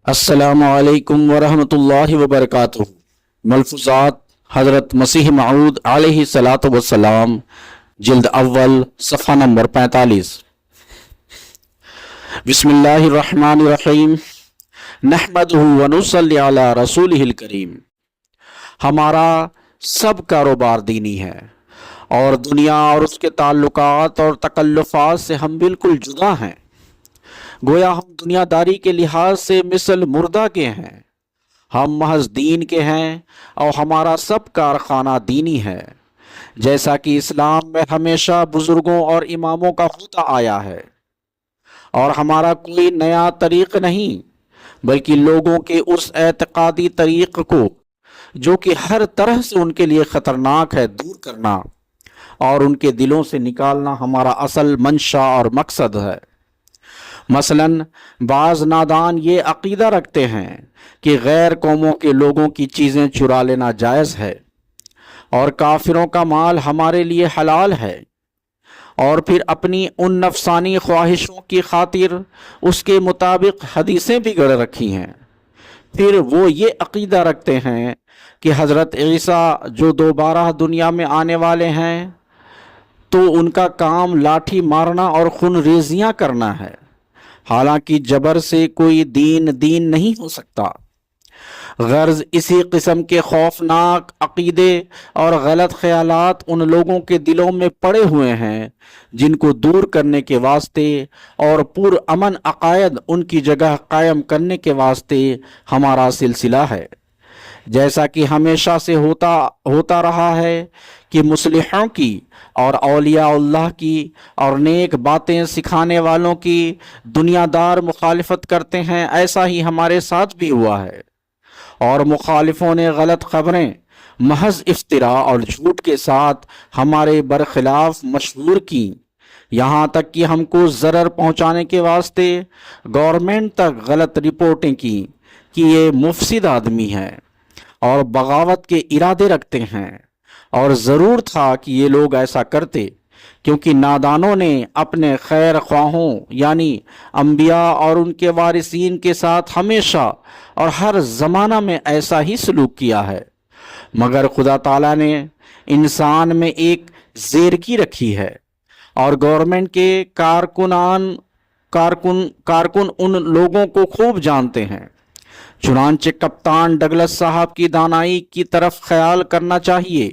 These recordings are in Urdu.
السلام علیکم ورحمۃ اللہ وبرکاتہ۔ ملفوظات حضرت مسیح موعود علیہ الصلاۃ والسلام، جلد اول، صفحہ نمبر 45۔ بسم اللہ الرحمن الرحیم، نحمدہ ونصلی علی رسولہ الکریم۔ ہمارا سب کاروبار دینی ہے اور دنیا اور اس کے تعلقات اور تکلفات سے ہم بالکل جدا ہیں۔ گویا ہم دنیا داری کے لحاظ سے مثل مردہ کے ہیں، ہم محض دین کے ہیں اور ہمارا سب کارخانہ دینی ہے، جیسا کہ اسلام میں ہمیشہ بزرگوں اور اماموں کا ہوتا آیا ہے۔ اور ہمارا کوئی نیا طریق نہیں، بلکہ لوگوں کے اس اعتقادی طریق کو جو کہ ہر طرح سے ان کے لیے خطرناک ہے دور کرنا اور ان کے دلوں سے نکالنا ہمارا اصل منشا اور مقصد ہے۔ مثلاً بعض نادان یہ عقیدہ رکھتے ہیں کہ غیر قوموں کے لوگوں کی چیزیں چرا لینا جائز ہے اور کافروں کا مال ہمارے لیے حلال ہے، اور پھر اپنی ان نفسانی خواہشوں کی خاطر اس کے مطابق حدیثیں بھی گڑھ رکھی ہیں۔ پھر وہ یہ عقیدہ رکھتے ہیں کہ حضرت عیسیٰ جو دوبارہ دنیا میں آنے والے ہیں تو ان کا کام لاٹھی مارنا اور خون ریزیاں کرنا ہے، حالانکہ جبر سے کوئی دین نہیں ہو سکتا۔ غرض اسی قسم کے خوفناک عقیدے اور غلط خیالات ان لوگوں کے دلوں میں پڑے ہوئے ہیں جن کو دور کرنے کے واسطے اور پرامن عقائد ان کی جگہ قائم کرنے کے واسطے ہمارا سلسلہ ہے۔ جیسا کہ ہمیشہ سے ہوتا رہا ہے کہ مصلحوں کی اور اولیاء اللہ کی اور نیک باتیں سکھانے والوں کی دنیا دار مخالفت کرتے ہیں، ایسا ہی ہمارے ساتھ بھی ہوا ہے، اور مخالفوں نے غلط خبریں محض افتراء اور جھوٹ کے ساتھ ہمارے برخلاف مشہور کی، یہاں تک کہ ہم کو ضرر پہنچانے کے واسطے گورنمنٹ تک غلط رپورٹیں کی کہ یہ مفسد آدمی ہے اور بغاوت کے ارادے رکھتے ہیں۔ اور ضرور تھا کہ یہ لوگ ایسا کرتے، کیونکہ نادانوں نے اپنے خیر خواہوں یعنی انبیاء اور ان کے وارثین کے ساتھ ہمیشہ اور ہر زمانہ میں ایسا ہی سلوک کیا ہے، مگر خدا تعالیٰ نے انسان میں ایک زیرکی رکھی ہے، اور گورنمنٹ کے کارکن ان لوگوں کو خوب جانتے ہیں۔ چنانچہ کپتان ڈگلس صاحب کی دانائی کی طرف خیال کرنا چاہیے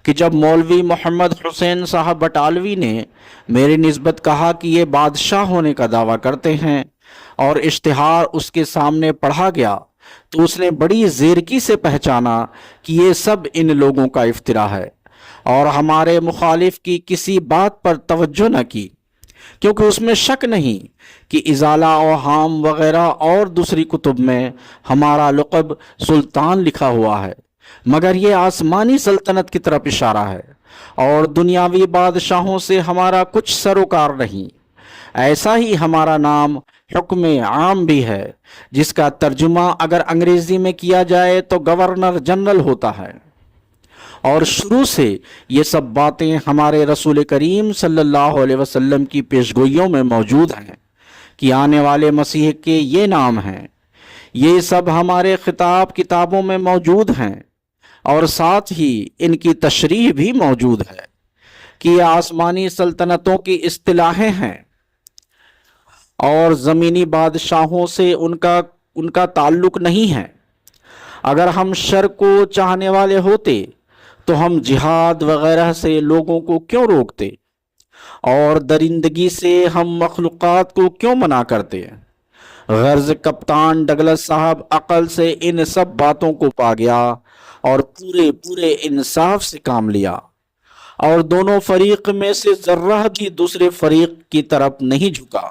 کہ جب مولوی محمد حسین صاحب بٹالوی نے میری نسبت کہا کہ یہ بادشاہ ہونے کا دعویٰ کرتے ہیں اور اشتہار اس کے سامنے پڑھا گیا، تو اس نے بڑی زیرکی سے پہچانا کہ یہ سب ان لوگوں کا افتراء ہے، اور ہمارے مخالف کی کسی بات پر توجہ نہ کی، کیونکہ اس میں شک نہیں کہ ازالہ اوہام وغیرہ اور دوسری کتب میں ہمارا لقب سلطان لکھا ہوا ہے، مگر یہ آسمانی سلطنت کی طرف اشارہ ہے، اور دنیاوی بادشاہوں سے ہمارا کچھ سروکار نہیں۔ ایسا ہی ہمارا نام حکم عام بھی ہے، جس کا ترجمہ اگر انگریزی میں کیا جائے تو گورنر جنرل ہوتا ہے۔ اور شروع سے یہ سب باتیں ہمارے رسول کریم صلی اللہ علیہ وسلم کی پیشگوئیوں میں موجود ہیں کہ آنے والے مسیح کے یہ نام ہیں۔ یہ سب ہمارے خطاب کتابوں میں موجود ہیں، اور ساتھ ہی ان کی تشریح بھی موجود ہے کہ یہ آسمانی سلطنتوں کی اصطلاحیں ہیں اور زمینی بادشاہوں سے ان کا تعلق نہیں ہے۔ اگر ہم شر کو چاہنے والے ہوتے تو ہم جہاد وغیرہ سے لوگوں کو کیوں روکتے، اور درندگی سے ہم مخلوقات کو کیوں منع کرتے ہیں؟ غرض کپتان ڈگلس صاحب عقل سے ان سب باتوں کو پا گیا اور پورے انصاف سے کام لیا، اور دونوں فریق میں سے ذرہ بھی دوسرے فریق کی طرف نہیں جھکا،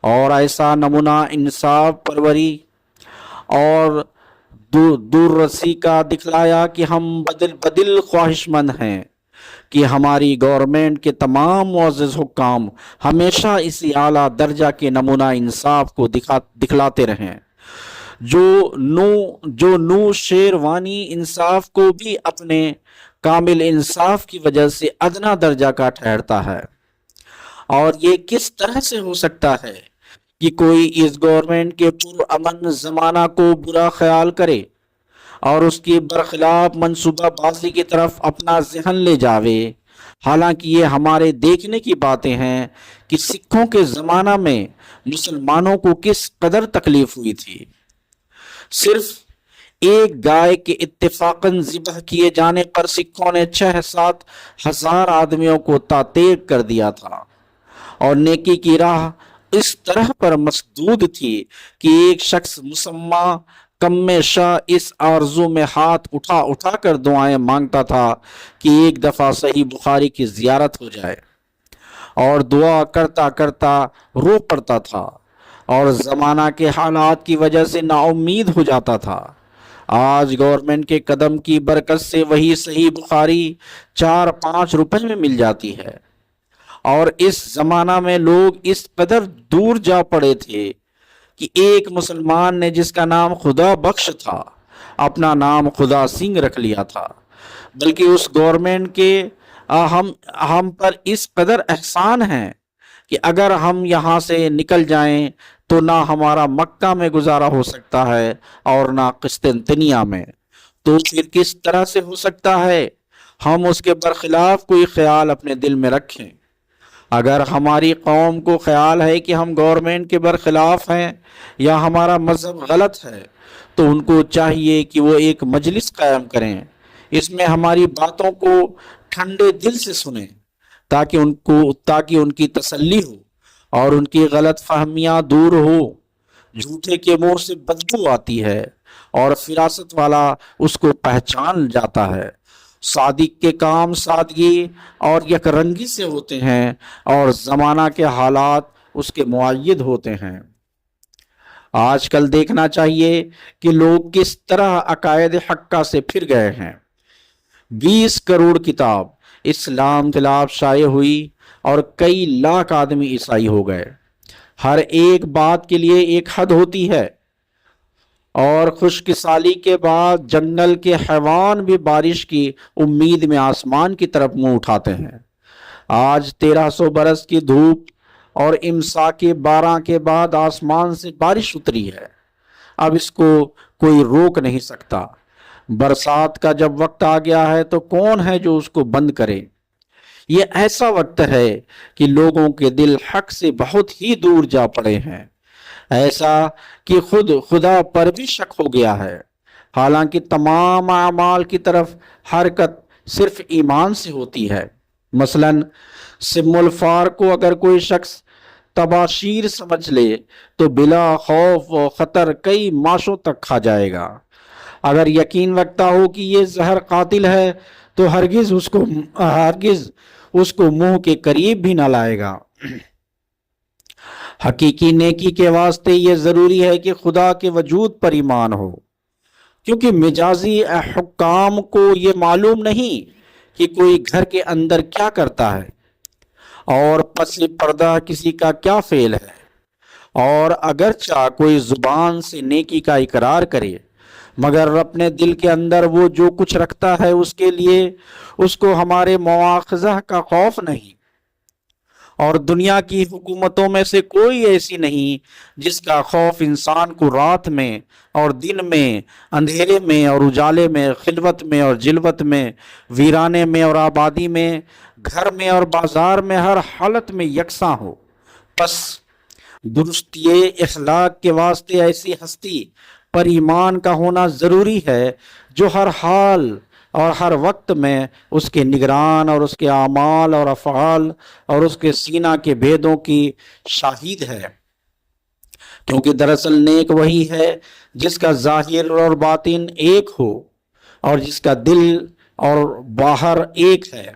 اور ایسا نمونہ انصاف پروری اور دور رسی کا دکھلایا کہ ہم بدل خواہش مند ہیں کہ ہماری گورنمنٹ کے تمام معزز حکام ہمیشہ اسی اعلیٰ درجہ کے نمونہ انصاف کو دکھلاتے رہیں، جو نو شیروانی انصاف کو بھی اپنے کامل انصاف کی وجہ سے ادنا درجہ کا ٹھہرتا ہے۔ اور یہ کس طرح سے ہو سکتا ہے کہ کوئی اس گورنمنٹ کے پرامن زمانہ کو برا خیال کرے اور اس کی برخلاف منصوبہ بازی کی طرف اپنا ذہن لے جاوے۔ حالانکہ یہ ہمارے دیکھنے کی باتیں ہیں کہ سکھوں کے زمانہ میں مسلمانوں کو کس قدر تکلیف ہوئی تھی۔ صرف ایک گائے کے اتفاقاً ذبح کیے جانے پر سکھوں نے 6-7 ہزار آدمیوں کو تاتیق کر دیا تھا، اور نیکی کی راہ اس طرح پر مسدود تھی کہ ایک شخص مسمى کم شاہ اس آرزو میں ہاتھ اٹھا اٹھا کر دعائیں مانگتا تھا کہ ایک دفعہ صحیح بخاری کی زیارت ہو جائے، اور دعا کرتا کرتا رو پڑتا تھا اور زمانہ کے حالات کی وجہ سے نا امید ہو جاتا تھا۔ آج گورنمنٹ کے قدم کی برکت سے وہی صحیح بخاری 4-5 روپے میں مل جاتی ہے، اور اس زمانہ میں لوگ اس قدر دور جا پڑے تھے کہ ایک مسلمان نے جس کا نام خدا بخش تھا اپنا نام خدا سنگھ رکھ لیا تھا، بلکہ اس گورنمنٹ کے ہم پر اس قدر احسان ہے کہ اگر ہم یہاں سے نکل جائیں تو نہ ہمارا مکہ میں گزارا ہو سکتا ہے اور نہ قسطنطنیہ میں، تو پھر کس طرح سے ہو سکتا ہے ہم اس کے برخلاف کوئی خیال اپنے دل میں رکھیں؟ اگر ہماری قوم کو خیال ہے کہ ہم گورنمنٹ کے برخلاف ہیں یا ہمارا مذہب غلط ہے، تو ان کو چاہیے کہ وہ ایک مجلس قائم کریں، اس میں ہماری باتوں کو ٹھنڈے دل سے سنیں، تاکہ ان کی تسلی ہو اور ان کی غلط فہمیاں دور ہو۔ جھوٹے کے منہ سے بدبو آتی ہے اور فراست والا اس کو پہچان جاتا ہے۔ صادق کے کام سادگی اور یک رنگی سے ہوتے ہیں، اور زمانہ کے حالات اس کے معید ہوتے ہیں۔ آج کل دیکھنا چاہیے کہ لوگ کس طرح عقائد حقہ سے پھر گئے ہیں۔ 20 کروڑ کتاب اسلام خلاف شائع ہوئی اور کئی لاکھ آدمی عیسائی ہو گئے۔ ہر ایک بات کے لیے ایک حد ہوتی ہے، اور خشک سالی کے بعد جنگل کے حیوان بھی بارش کی امید میں آسمان کی طرف منہ اٹھاتے ہیں۔ آج 1300 برس کی دھوپ اور امساک 12 کے بعد آسمان سے بارش اتری ہے، اب اس کو کوئی روک نہیں سکتا۔ برسات کا جب وقت آ گیا ہے تو کون ہے جو اس کو بند کرے؟ یہ ایسا وقت ہے کہ لوگوں کے دل حق سے بہت ہی دور جا پڑے ہیں، ایسا کہ خود خدا پر بھی شک ہو گیا ہے، حالانکہ تمام اعمال کی طرف حرکت صرف ایمان سے ہوتی ہے۔ مثلا سم الفار کو اگر کوئی شخص تباشیر سمجھ لے تو بلا خوف و خطر کئی ماشوں تک کھا جائے گا۔ اگر یقین رکھتا ہو کہ یہ زہر قاتل ہے تو ہرگز اس کو منہ کے قریب بھی نہ لائے گا۔ حقیقی نیکی کے واسطے یہ ضروری ہے کہ خدا کے وجود پر ایمان ہو، کیونکہ مجازی حکام کو یہ معلوم نہیں کہ کوئی گھر کے اندر کیا کرتا ہے اور پس پردہ کسی کا کیا فعل ہے، اور اگرچہ کوئی زبان سے نیکی کا اقرار کرے مگر اپنے دل کے اندر وہ جو کچھ رکھتا ہے اس کے لیے اس کو ہمارے مواخذہ کا خوف نہیں۔ اور دنیا کی حکومتوں میں سے کوئی ایسی نہیں جس کا خوف انسان کو رات میں اور دن میں، اندھیرے میں اور اجالے میں، خلوت میں اور جلوت میں، ویرانے میں اور آبادی میں، گھر میں اور بازار میں، ہر حالت میں یکساں ہو۔ پس درستی اخلاق کے واسطے ایسی ہستی پر ایمان کا ہونا ضروری ہے جو ہر حال اور ہر وقت میں اس کے نگران اور اس کے اعمال اور افعال اور اس کے سینہ کے بھیدوں کی شاہد ہے، کیونکہ دراصل نیک وہی ہے جس کا ظاہر اور باطن ایک ہو اور جس کا دل اور باہر ایک ہے۔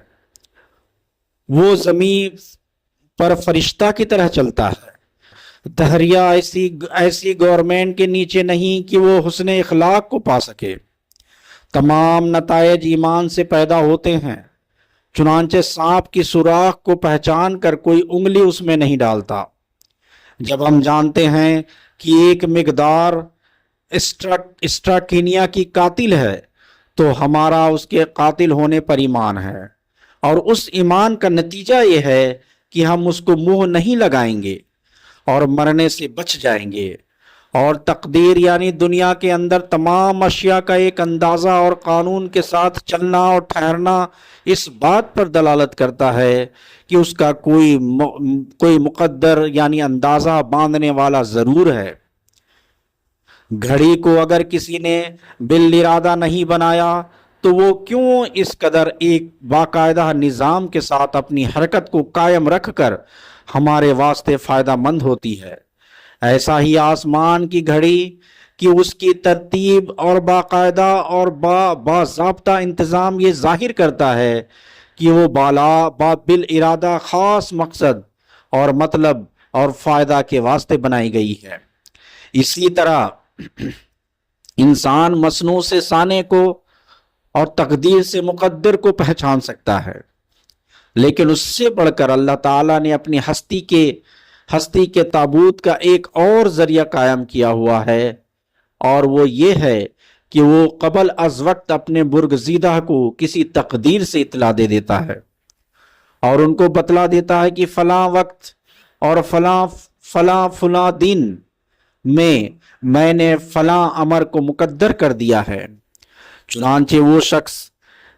وہ زمین پر فرشتہ کی طرح چلتا ہے۔ دہریہ ایسی گورنمنٹ کے نیچے نہیں کہ وہ حسن اخلاق کو پا سکے۔ تمام نتائج ایمان سے پیدا ہوتے ہیں، چنانچہ سانپ کی سوراخ کو پہچان کر کوئی انگلی اس میں نہیں ڈالتا۔ جب ہم جانتے ہیں کہ ایک مقدار اسٹراکینیا کی قاتل ہے تو ہمارا اس کے قاتل ہونے پر ایمان ہے، اور اس ایمان کا نتیجہ یہ ہے کہ ہم اس کو منہ نہیں لگائیں گے اور مرنے سے بچ جائیں گے۔ اور تقدیر یعنی دنیا کے اندر تمام اشیاء کا ایک اندازہ اور قانون کے ساتھ چلنا اور ٹھہرنا اس بات پر دلالت کرتا ہے کہ اس کا کوئی مقدر یعنی اندازہ باندھنے والا ضرور ہے۔ گھڑی کو اگر کسی نے بالارادہ نہیں بنایا تو وہ کیوں اس قدر ایک باقاعدہ نظام کے ساتھ اپنی حرکت کو قائم رکھ کر ہمارے واسطے فائدہ مند ہوتی ہے۔ ایسا ہی آسمان کی گھڑی کہ اس کی ترتیب اور باقاعدہ اور باضابطہ انتظام یہ ظاہر کرتا ہے کہ وہ بالارادہ خاص مقصد اور مطلب اور فائدہ کے واسطے بنائی گئی ہے۔ اسی طرح انسان مصنوع سے صانع کو اور تقدیر سے مقدر کو پہچان سکتا ہے، لیکن اس سے بڑھ کر اللہ تعالیٰ نے اپنی ہستی کے تابوت کا ایک اور ذریعہ قائم کیا ہوا ہے، اور وہ یہ ہے کہ وہ قبل از وقت اپنے برگزیدہ کو کسی تقدیر سے اطلاع دے دیتا ہے اور ان کو بتلا دیتا ہے کہ فلاں وقت اور فلاں دن میں نے فلاں امر کو مقدر کر دیا ہے۔ چنانچہ وہ شخص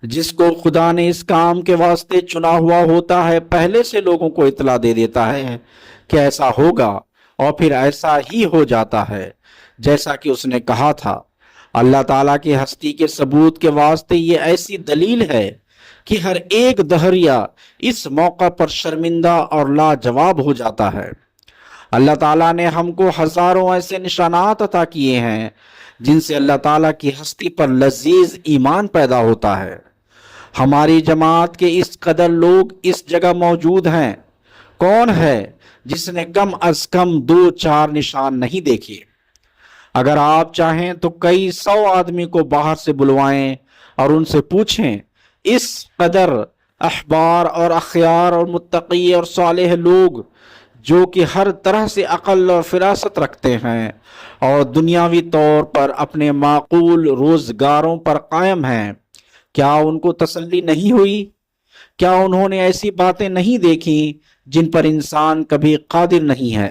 جس کو خدا نے اس کام کے واسطے چنا ہوا ہوتا ہے پہلے سے لوگوں کو اطلاع دے دیتا ہے کہ ایسا ہوگا، اور پھر ایسا ہی ہو جاتا ہے جیسا کہ اس نے کہا تھا۔ اللہ تعالیٰ کی ہستی کے ثبوت کے واسطے یہ ایسی دلیل ہے کہ ہر ایک دہریہ اس موقع پر شرمندہ اور لاجواب ہو جاتا ہے۔ اللہ تعالیٰ نے ہم کو ہزاروں ایسے نشانات عطا کیے ہیں جن سے اللہ تعالیٰ کی ہستی پر لذیذ ایمان پیدا ہوتا ہے۔ ہماری جماعت کے اس قدر لوگ اس جگہ موجود ہیں، کون ہے جس نے کم از کم 2-4 نشان نہیں دیکھے؟ اگر آپ چاہیں تو کئی 100 آدمی کو باہر سے بلوائیں اور ان سے پوچھیں، اس قدر احبار اور اخیار اور متقی اور صالح لوگ جو کہ ہر طرح سے عقل اور فراست رکھتے ہیں اور دنیاوی طور پر اپنے معقول روزگاروں پر قائم ہیں، کیا ان کو تسلی نہیں ہوئی؟ کیا انہوں نے ایسی باتیں نہیں دیکھی جن پر انسان کبھی قادر نہیں ہے؟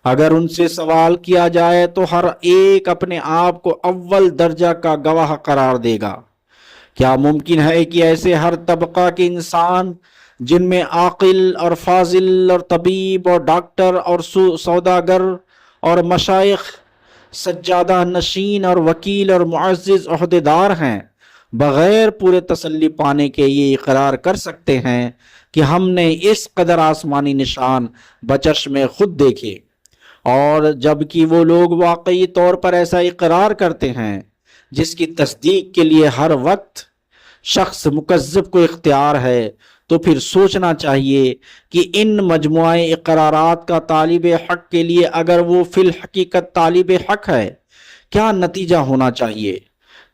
اگر ان سے سوال کیا جائے تو ہر ایک اپنے آپ کو اول درجہ کا گواہ قرار دے گا۔ کیا ممکن ہے کہ ایسے ہر طبقہ کے انسان جن میں عاقل اور فاضل اور طبیب اور ڈاکٹر اور سوداگر اور مشائخ، سجادہ نشین اور وکیل اور معزز عہدیدار ہیں، بغیر پورے تسلی پانے کے یہ اقرار کر سکتے ہیں کہ ہم نے اس قدر آسمانی نشان بچشم خود دیکھے؟ اور جبکہ وہ لوگ واقعی طور پر ایسا اقرار کرتے ہیں جس کی تصدیق کے لیے ہر وقت شخص مکذب کو اختیار ہے، تو پھر سوچنا چاہیے کہ ان مجموعہ اقرارات کا طالب حق کے لیے اگر وہ فی الحقیقت طالب حق ہے، کیا نتیجہ ہونا چاہیے؟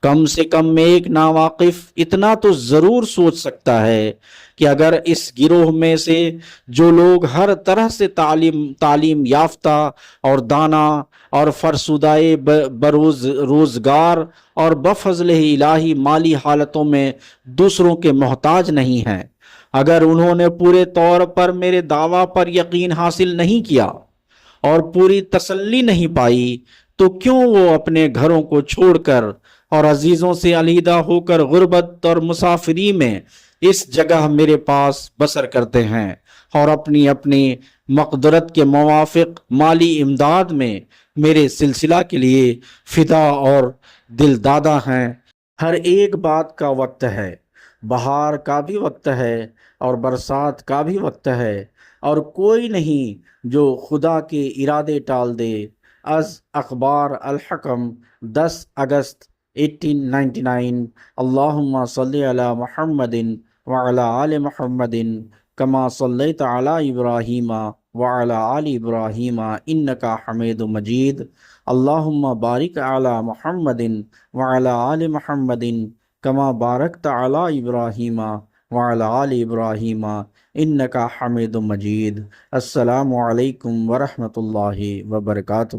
کم سے کم ایک ناواقف اتنا تو ضرور سوچ سکتا ہے کہ اگر اس گروہ میں سے جو لوگ ہر طرح سے تعلیم یافتہ اور دانا اور فرسودۂ روزگار اور بفضل الہی مالی حالتوں میں دوسروں کے محتاج نہیں ہیں، اگر انہوں نے پورے طور پر میرے دعویٰ پر یقین حاصل نہیں کیا اور پوری تسلی نہیں پائی، تو کیوں وہ اپنے گھروں کو چھوڑ کر اور عزیزوں سے علیحدہ ہو کر غربت اور مسافری میں اس جگہ میرے پاس بسر کرتے ہیں اور اپنی مقدرت کے موافق مالی امداد میں میرے سلسلہ کے لیے فدا اور دل دادا ہیں؟ ہر ایک بات کا وقت ہے، بہار کا بھی وقت ہے اور برسات کا بھی وقت ہے، اور کوئی نہیں جو خدا کے ارادے ٹال دے۔ از اخبار الحکم 10 اگست 1899۔ اللہم صلی علی محمد وعلی آل محمد کما صلیت علی ابراہیم وعلی آل ابراہیم انکا حمید مجید۔ اللہم بارک علی محمد وعلی آل محمد کما بارکت علی ابراہیم وعلی آل ابراہیم انکا حمید مجید۔ السلام علیکم ورحمۃ اللہ وبرکاتہ۔